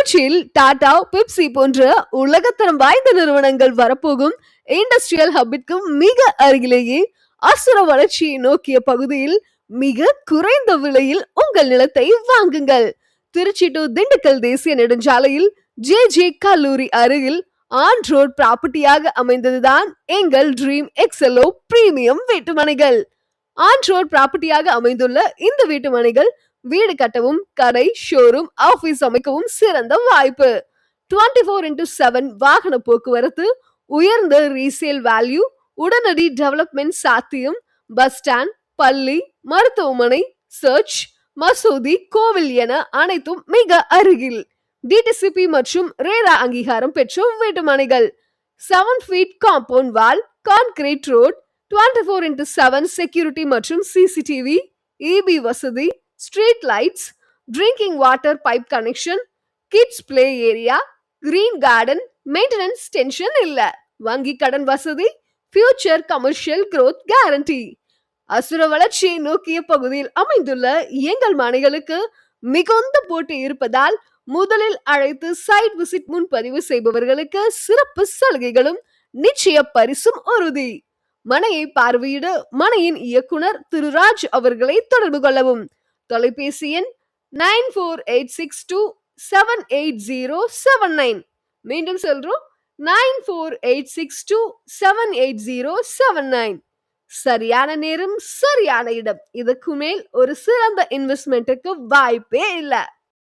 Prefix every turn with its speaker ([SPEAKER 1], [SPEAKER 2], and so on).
[SPEAKER 1] திருச்சியில் டாடா, பெப்சி போன்ற உலகத்தரம் வாய்ந்த நிறுவனங்கள் வரப்போகும் இண்டஸ்ட்ரியல் ஹப்பிற்கு மிக அருகிலேயே அசுர வளர்ச்சியை நோக்கிய பகுதியில் மிக குறைந்த விலையில் உங்கள் நிலத்தை வாங்குங்கள். திருச்சி டு திண்டுக்கல் தேசிய நெடுஞ்சாலையில் ஜே கல்லூரி அருகில் ஆன் ரோட் ப்ராப்பர்ட்டியாக அமைந்ததுதான் எங்கள் ட்ரீம் எக்ஸலோ பிரீமியம் வீட்டுமனைகள். ஆன் ரோட் ப்ராப்பர்ட்டியாக அமைந்துள்ள இந்த வீட்டுமனைகள் வீடு கட்டவும், கடை, ஷோரூம், ஆபீஸ் அமைக்கவும் சிறந்த வாய்ப்பு. 24x7 வாகன போக்குவரத்து, உயர்ந்த ரீசேல் வேல்யூ, உடனடி டெவலப்மெண்ட் சாத்தியம், பஸ் ஸ்டாண்ட், பள்ளி, மருத்துவமனை, சர்ச், மசூதி, கோவில் என அனைத்தும் மிக அருகில். டிடிசிபி மற்றும் ரேரா அங்கீகாரம் பெற்ற வீட்டுமனைகள். 7 feet compound wall, concrete road, 24x7 security மற்றும் சிசிடிவி, இபி வசதி, street lights, drinking water pipe connection, kids play area, green garden, maintenance tension இல்ல. வங்கி கடன் வசதி, ஃபியூச்சர் கமர்ஷியல் growth கேரண்டி. அசுர வளர்ச்சியை நோக்கிய பகுதியில் அமைந்துள்ள எங்கள் மனைகளுக்கு மிகுந்த போட்டி இருப்பதால் முதலில் அழைத்து சைட் விசிட் முன்பதிவு செய்பவர்களுக்கு சிறப்பு சலுகைகளும் நிச்சய பரிசும் உறுதி. மனையை பார்வையிட மனையின் இயக்குனர் திரு ராஜ் அவர்களை தொடர்பு கொள்ளவும். தொலைபேசி எண் 9486278079. மீண்டும் சொல்றோம், 9486278079. சரியான நேரம், சரியான இடம். இதுக்கு மேல் ஒரு சிறந்த இன்வெஸ்ட்மெண்ட்டுக்கு வாய்ப்பே இல்லை.